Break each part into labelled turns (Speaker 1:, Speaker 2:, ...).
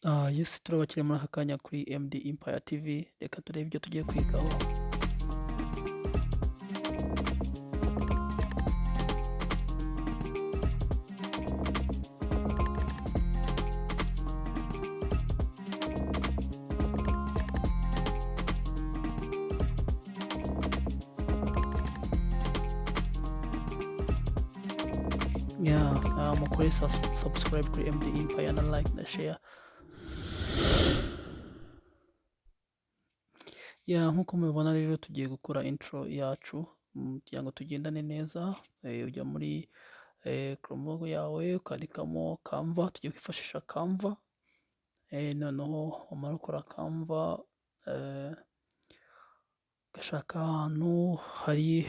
Speaker 1: Yes, turabakiriye muri aka kanya kuri MD Empire TV, reka turebe ibyo tugiye kwigaho. Mukore subscribe kuri MD Empire na like na share. Nk'uko mubibona rero tugiye gukora intro yacu kugira ngo tugendane neza. Ujya muri Chrome yawe ukandikamo Canva, tugiye kwifashisha Canva. Noneho umara gukora Canva, ugashaka ahantu hari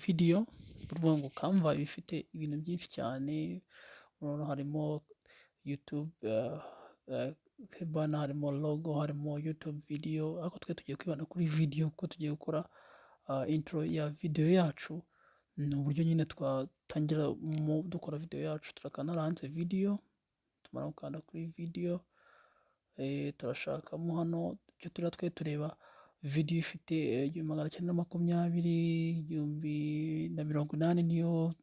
Speaker 1: video. Uvuga ngo Canva iba ifite ibintu byinshi cyane, harimo YouTube, bana harimo logo, harimo YouTube video, ariko twe tugiye kwibanda kuri video kuko tugiye gukora intro ya video yacu. Ni uburyo nyine twatangira dukora video yacu. Turakanda hanze video, tumara gukanda kuri video, turashakamo hano icyo twe tureba video ifite 1920, 1080, niyo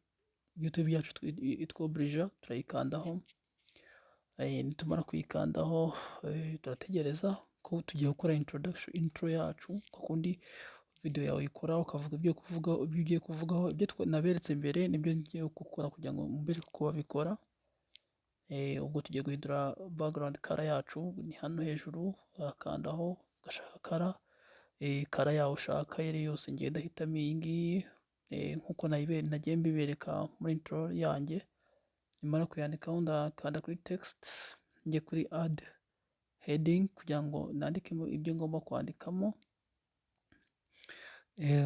Speaker 1: YouTube yacu itwobrija. Turayikandaho, nitumara kuyikandaho turategereza ko tugiye gukora intro yacu. Kundi video yawe ikora ukavuga ibyo ugiye kuvugaho, ibyo naberetse mbere nibyo ngiye gukora kugira ngo mbere uko babikora. Ubwo tugiye guhindura background color yacu, ni hano hejuru ugakandaho ugashaka color yawe ushaka yari yose. Ngiye ndahitamo iyi ngiyi nkuko nagiye mbibereka muri intro yanjye. Nimara kuyandikaho ndakanda kuri text, njye kuri add heading kugira ngo nandikemo ibyo ngomba kwandikamo.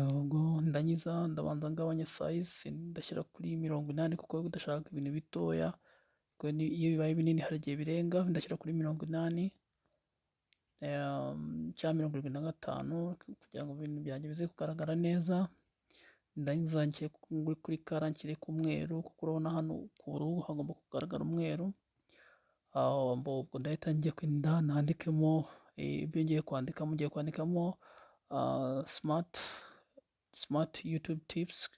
Speaker 1: Ubwo ndangiza ndabanza ngabanya size, ndashyira kuri 80 kuko udashaka ibintu bitoya. Iyo bibaye binini hari igihe birenga, ndashyira kuri 80 cyangwa 75 kugira ngo ibintu byanjye bize kugaragara neza. Ndangiza njye kuri kara nshyire ku mweru kuko urabona hano ku ruhu hagomba kugaragara umweru. Ubwo ndahita njye kwinda nandikemo ibyo ngiye kwandikamo. Ngiye kwandikamo smart YouTube tips.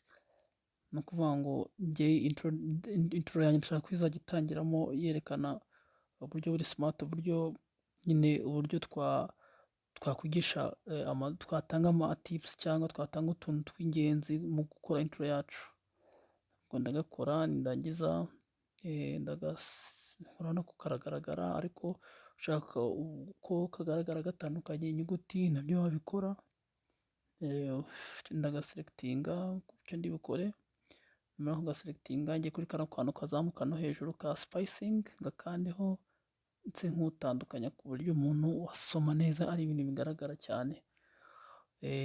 Speaker 1: Ni ukuvuga ngo njye intro yanjye nshaka ko izajya itangiramo yerekana uburyo buri smart, uburyo nyine uburyo twakwigisha twatanga ama tips cyangwa twatanga utuntu tw'ingenzi mu gukora intro yacu. Ubwo ndagakora, ndangiza urabona ko karagaragara, ariko ushaka ko kagaragara gatandukanye inyuguti nabyo wabikora. Ndagaselectinga icyo ndi bukore. Nyuma kugaselectinga njye kuri kano kantu kazamuka no hejuru ka spacing ngakandeho nse nk'utandukanya ku buryo umuntu wasoma neza ari ibintu bigaragara cyane.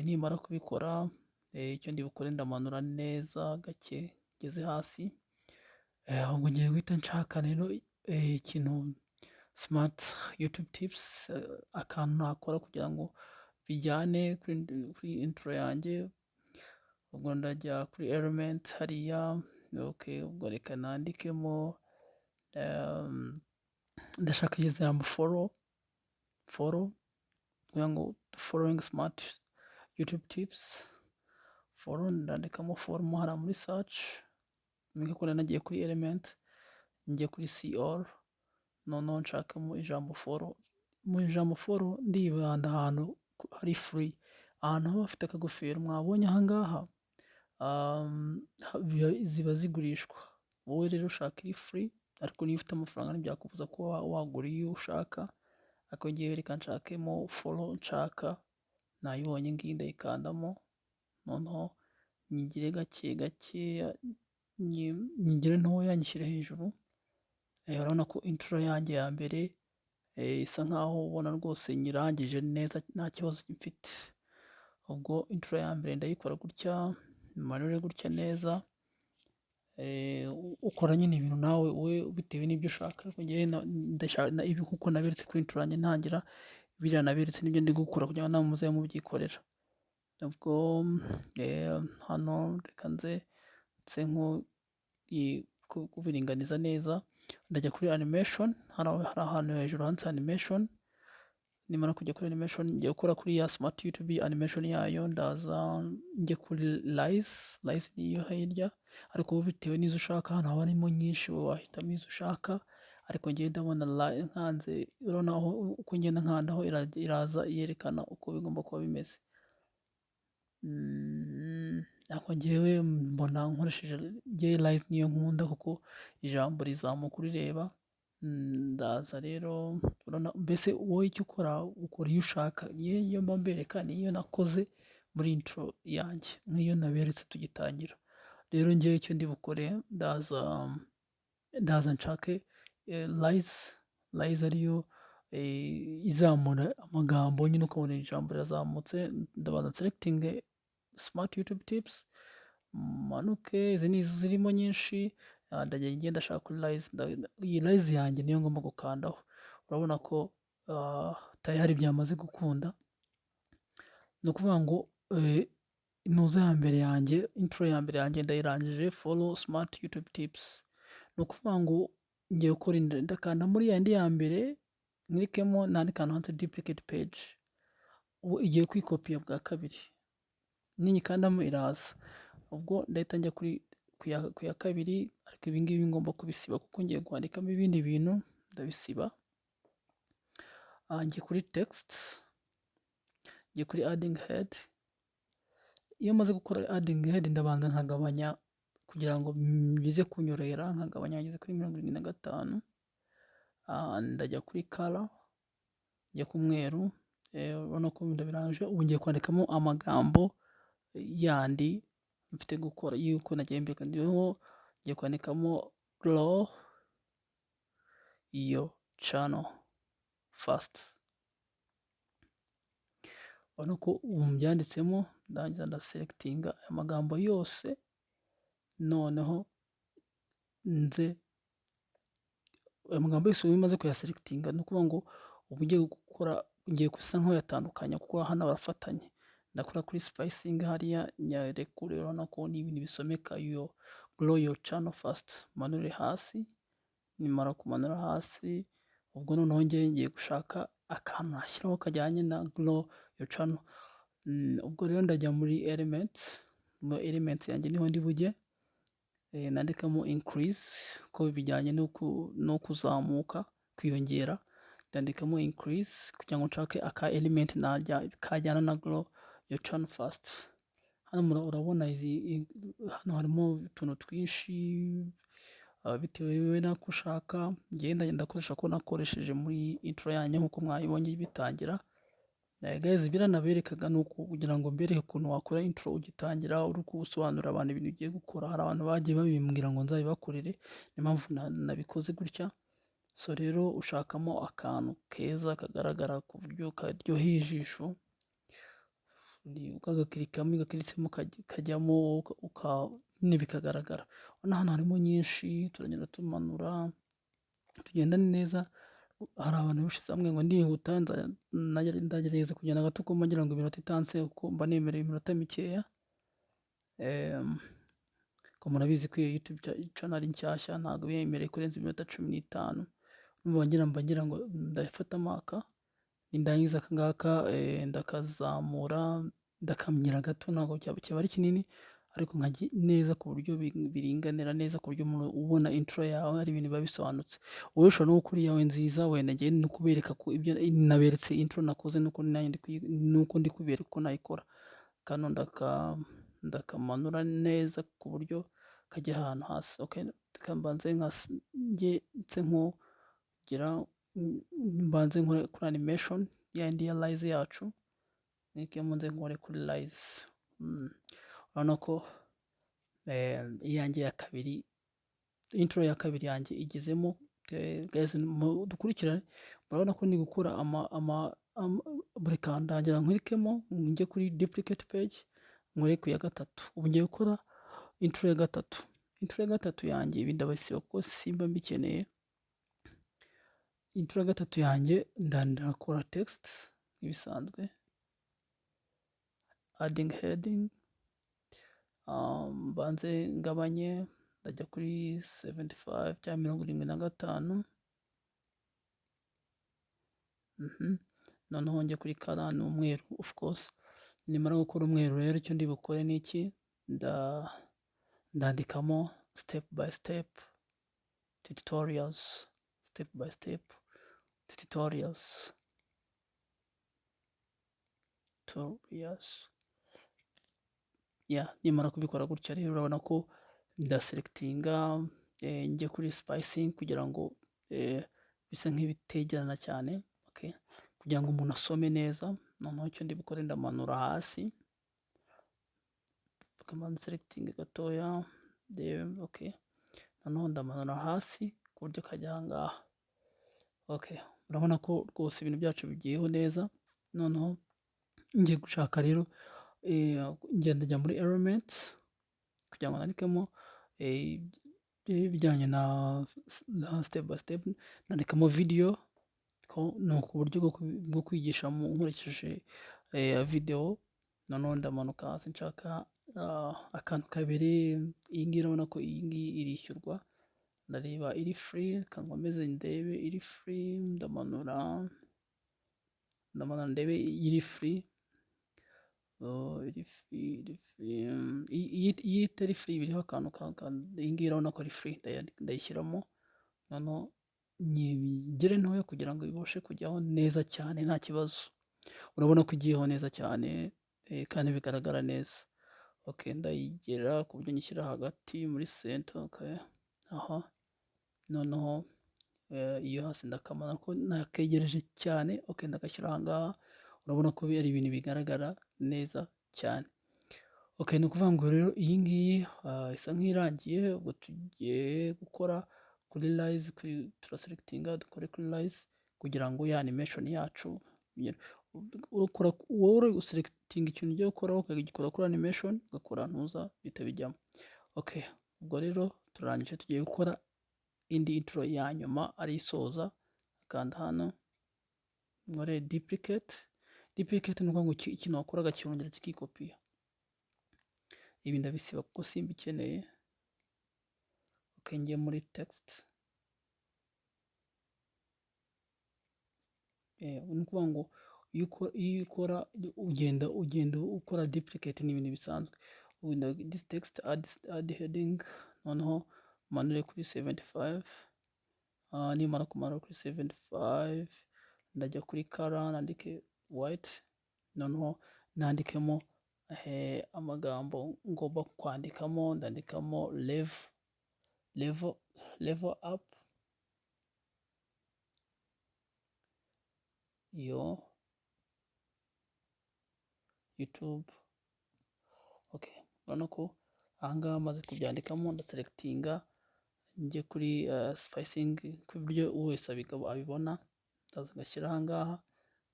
Speaker 1: Nimara kubikora icyo ndi bukore ndamanura neza gake ngeze hasi. Ubwo ngiye guhita nshaka rero ikintu smart YouTube tips, akantu nakora kugira ngo bijyane kuri intro yanjye. Ubwo ndajya kuri element hariya. Ubwo reka nandikemo ndashaka ijambo follow kugira ngo following smart YouTube tips. Follow, ndandikamo follow hariya muri search. Niko nagiye kuri element, njye kuri see all, noneho nshakamo ijambo follow. Mu ijambo follow ndibanda ahantu hari free, ahantu haba hafite akagofero mwabonye aha ngaha ziba zigurishwa. Wowe rero ushaka iri free, ariko niyo ufite amafaranga ntibyakubuza kuba wagura iyo ushaka. Ariko ngiye reka nshakemo follow nshaka, nayibonye ngiyi ndayikandamo. Noneho nyigire gake gake, nyigire ntoya nyishyire hejuru. Urabona ko intro yanjye ya mbere isa nkaho ubona rwose nyirangije neza nta kibazo mfite. Ubwo intro ya mbere ndayikora gutya, manure gutya neza. Ukora nyine ibintu nawe bitewe n'ibyo ushaka. Ariko njye ndashaka ibi kuko naberetse kuri intro yanjye ntangira, biriya naberetse nibyo ndi gukora kugira ngo namwe muze mubyikorera. Ubwo hano reka nze kubiringaniza neza. ndajya kuri animation, hari ahantu hejuru handitse animation. Nimara kujya kuri animation ngiye gukora kuri ya smart YouTube animation yayo, ndaza njye kuri Rise niyo hirya, ariko ubu bitewe n'izo ushaka, hano haba harimo nyinshi wahitamo izo ushaka, ariko ngiye ndabona nkanze, urabona aho uko ngenda nkandaho iraza yerekana uko bigomba kuba bimeze. Ariko njyewe mbona nkoresheje Rise niyo nkunda, kuko ijambo rizamuka urireba. Ndaza rero, mbese wowe icyo ukora iyo ushaka, iyo mba mbereka niyo nakoze muri intro yanjye, nk'iyo naberetse tugitangira. Rero ngewe icyo ndi bukore, ndaza nshake Rise ariyo izamura amagambo, nyine ukabona ijambo rirazamutse. Ndabanza selecting smart YouTube tips, manuke, izi ni zirimo nyinshi. Ndagenda ndashaka kuri Rise, iyi Rise yanjye niyo ngomba gukandaho. Urabona ko tayari byamaze gukunda, ni ukuvuga ngo intuza ya mbere yanjye, intro ya mbere yanjye ndayirangije, follow smart YouTube tips. Ni ukuvuga ngo ngiye gukora, ndakanda muri yandi ya mbere, nklikemo nandika ahantu handitse duplicate page, ubu igiye kwikopiya bwa kabiri, ninyikandamo iraza. Ubwo ndahita njya ku ya kabiri, ariko ibi ngibi ngomba kubisiba kuko ngiye kwandikamo ibindi bintu, ndabisiba. Njye kuri text, njye kuri adding head. Iyo maze gukora adding head, ndabanza nkagabanya kugira ngo bize kunyorohera, nkagabanya ngeze kuri 75. Ndajya kuri color, njya ku mweru, urabona ko ndabirangije. Ubu ngiye kwandikamo amagambo yandi mfite gukora, yuko nagiye mbeka. Ngiye kwandikamo grow your channel fast. Urabona ko ubu mbyanditsemo, ndangiza ndaselectinga aya magambo yose, noneho amagambo yose ubu bimaze kuyaselectinga, ni ukuvuga ngo ubu ngiye gusa nk'uyatandukanya, kuko hano barafatanye. Ndakora kuri spacing hariya, nyarekure. Urabona ko ni ibintu bisomeka, grow your channel fast. Manure hasi, nimara kumanura hasi, ubwo noneho ngiye gushaka akantu nashyiraho kajyanye na grow your channel. Ubwo rero ndajya muri elements yanjye, niho ndi bujye, nandikamo increase, ko bijyanye no kuzamuka, kwiyongera. Ndandikamo increase kugira ngo nshake aka element kajyana na grow your channel fast. Hano urabona hano harimo utuntu twinshi, bitewe n'ako ushaka. Ngenda ndakoresha ko nakoresheje muri intro yanjye, nk'uko mwayibonye bitangira. Guys, biranaberekaga nuko kugira ngo mbereke ukuntu wakora intro ugitangira, uri gusobanurira abantu ibintu ugiye gukora. Hari abantu bagiye babimbwira ngo nzabibakorere, niyo mpamvu nabikoze gutya. So rero ushakamo akantu keza kagaragara ku buryo karyoheye ijisho, ugakiritsemo kajyamo, nyine bikagaragara. Urabona hano harimo nyinshi, turagenda tumanura, tugendane neza. Hari abantu benshi bamwe ngo ndihuta, ndagerageza kugenda gato ko mbagira ngo iminota itanse, kuko mba nemereye iminota mikeya. Ko murabizi ko iyo YouTube channel ari nshyashya, ntabwo bemereye kurenza iminota 15. Mba ngira ngo ndafata amaka, nindangiza aka ngaka ndakazamura, ndakamyira gato, ntabwo kiba ari kinini, ariko neza ku buryo biringanira neza, ku buryo umuntu ubona intro yawe ari ibintu biba bisobanutse. Wowe ushobora no gukora iyawe nziza, wenda ngiye no kubereka ko ibyo naberetse intro nakoze, nuko ndi kubereka uko nayikora. Kano ndakamanura neza ku buryo kajya ahantu hasi. Okay, mbanze mbanze nkore kuri animation yandi ya Rise yacu, niko mbanze nkore kuri Rise. Urabona ko iyanjye ya kabiri, intro ya kabiri yanjye igezemo. Guys, dukurikirane, murabona ko ni gukora buri kandagira nklikemo, njye kuri duplicate page, nkore ku ya gatatu. Ubu ngiye gukora intro ya gatatu. Intro ya gatatu yanjye ibi ndabasiba kuko simba mbikeneye. Intro ya gatatu yanjye ndakora text ibisanzwe, adding heading, mbanze ngabanye ndajya kuri 75 cyangwa 75. Noneho njye kuri color ni umweru of course. Nimara gukora umweru rero icyo ndi bukore ni iki, ndandikamo step by step tutorials, step by step tutorials. Nimara kubikora gutya rero urabona ko ndaselectinga njye kuri spacing kugira ngo bisa nk'ibitegerana cyane, okay, kugira ngo umuntu asome neza. Noneho icyo ndi bukore ndamanura hasi, selecting gatoya, okay, noneho ndamanura hasi ku buryo kajya aha ngaha. Okay, urabona ko rwose ibintu byacu bigiyeho neza. Noneho ngiye gushaka rero ngenda njya muri elements kugira ngo nandikemo ibijyanye na step by step, nandikamo video. Ni uburyo bwo kwigisha nkurikije video. Noneho ndamanuka hasi nshaka akantu kabiri. Iyi ngiyi urabona ko iyi ngiyi irishyurwa, ndareba iri free, kankomeze ndebe iri free, ndamanura ndebe iri free. Iyi itari free biriho akantu iyi ngiyi urabona ko ari free, ndayishyiramo. Noneho nyigire ntoya kugira ngo ibashe kujyaho neza cyane nta kibazo. Urabona ko igiyeho neza cyane kandi bigaragara neza. Okay, ndayigera ku buryo nyishyira hagati muri center. Okay, aha. Noneho iyo hasi ndakamana ko nakegereje cyane. Okay, ndagashyira aha ngaha. Urabona ko ari ibintu bigaragara neza cyane. Okay, ni ukuvuga ngo rero iyi ngiyi isa nk'irangiye. Ubwo tugiye gukora kuri rise, turaselectinga dukore kuri rise kugira ngo ya animation yacu wowe uselectinga ikintu ugiye gukora ukagikora kuri animation, ugakora ntuza bihita bijyamo. Okay, ubwo rero turangije, tugiye gukora indi intro ya nyuma ari isoza. Kanda hano nkore duplicate ni ukuvuga ngo ikintu wakoraga kirongera kikikopiya. Ibi ndabisiba kuko simbikeneye. Okay, ngiye muri text. Ni ukuvuga ngo iyo ukora ugenda ukora duplicate ni ibintu bisanzwe. This text add heading. Noneho manure kuri 75. Nimara kumanura kuri 75 ndajya kuri color nandike white. Noneho nandikemo amagambo ngomba kwandikamo, ndandikamo level up. YouTube. Okay, urabona ko ahangaha maze kubyandikamo ndaselectinga njye kuri spacing ku buryo wese abibona. Ndaza ngashyira ahangaha,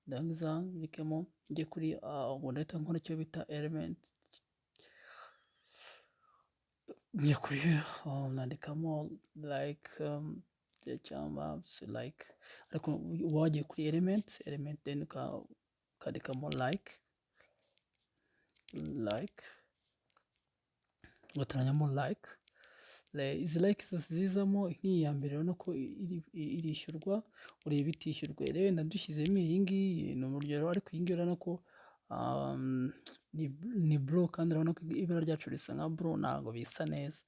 Speaker 1: ndangiza ndikemo njye kuri ndahita nkora icyo bita element. Njye kuri nandikamo like cyangwa like, ariko wagiye kuri element then ukandikamo like ugatoranyamo like. Izi like zizamo nk'iyi ya mbere urabona ko irishyurwa, ureba itishyurwa. Rero ndadushyizemo iyi ngiyi ni urugero, ariko iyi ngiyi urabona ko ni blue kandi urabona ko ibara ryacu risa nka blue, ntabwo bisa neza.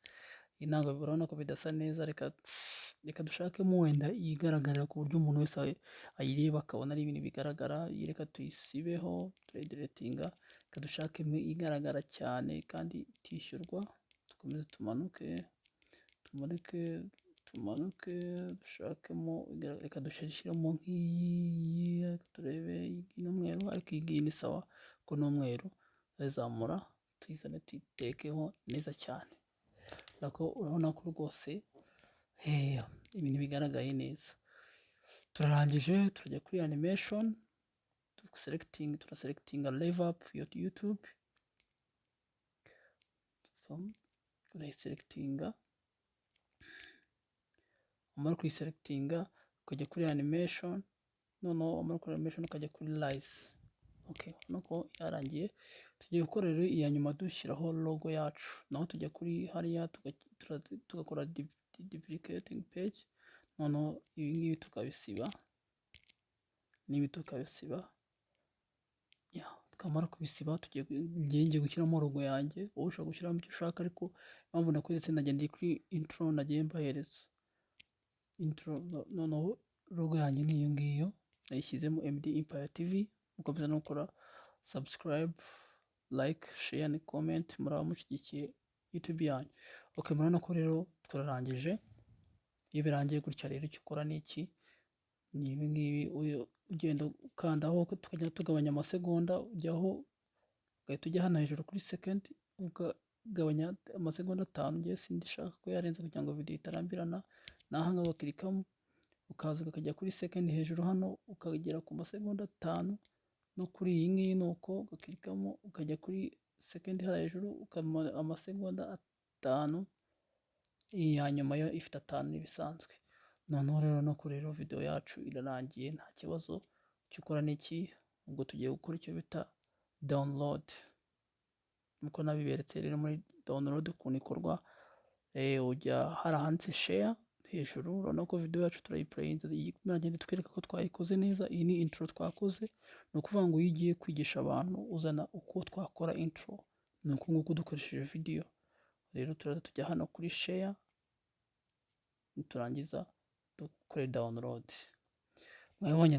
Speaker 1: Ntabwo urabona ko bidasa neza. Reka dushakemo wenda igaragarira ku buryo umuntu wese ayireba akabona ari ibintu bigaragara. Reka tuyisibeho, turayideletinga. Reka dushakemo igaragara cyane kandi itishyurwa. Dukomeze tumanuke dushakemo, reka dushyiremo nk'iyi, turebe n'umweru, ariko iyi ngiyi ni sawa ko n'umweru. Azamura tuyizane tuyitekeho neza cyane. Urabona ko rwose ibintu bigaragaye neza. Turarangije, turajya kuri animation, turaselectinga level up YouTube. Urayiselectinga, umara kuyiselectinga ukajya kuri animation. Noneho umara kuri animation ukajya kuri rise. Okay, nuko yarangiye. Tugiye gukora rero iya nyuma dushyiraho logo yacu. Naho tujya kuri hariya tugakora duplicating page, noneho ibi ngibi tukabisiba n'ibi tukabisiba. Twamara kubisiba ngiye gushyiramo logo yanjye, wowe ushobora gushyiramo icyo ushaka, ariko impamvu nakweretse nagenda kuri intro nagiye mbahereza intro. Noneho logo yanjye ni iyo ngiyo nayishyizemo MD Empire TV. Mukomeza no gukora subscribe, like, share na comment, muraba mushyigikiye YouTube yanyu. Okay, murabona ko rero turarangije. Iyo birangiye gutya rero icyo ukora ni iki, ni ibi ngibi ugenda ukandaho, tukajya tugabanya amasegonda, ujyaho ugahita ujya hano hejuru kuri second ukagabanya amasegonda 5. Ngiye sindishaka ko yarenza kugira ngo video itarambirana. Naha ngaho ukirikamo ukaza ukajya kuri second hejuru hano ukagera ku masegonda 5, no kuri iyi ngiyi nuko ugakirikamo ukajya kuri second hano hejuru ukamara amasegonda 5. Iyi ya nyuma yo ifite 5 n'ibisanzwe. Noneho rero no kuri rero video yacu irarangiye nta kibazo. Icyo ukora ni iki, ubwo tugiye gukora icyo bita download. Nuko nabiberetse rero muri download ukuntu ikorwa. Ujya hari ahanditse share hejuru, urabona ko video yacu turayiplayinze, iragenda twereka ko twayikoze neza. Iyi ni intro twakoze, ni ukuvuga ngo iyo ugiye kwigisha abantu uzana uko twakora intro, ni uko nguko dukoresheje video. Rero turaza tujya hano kuri share, niturangiza dukore download. Mwabonye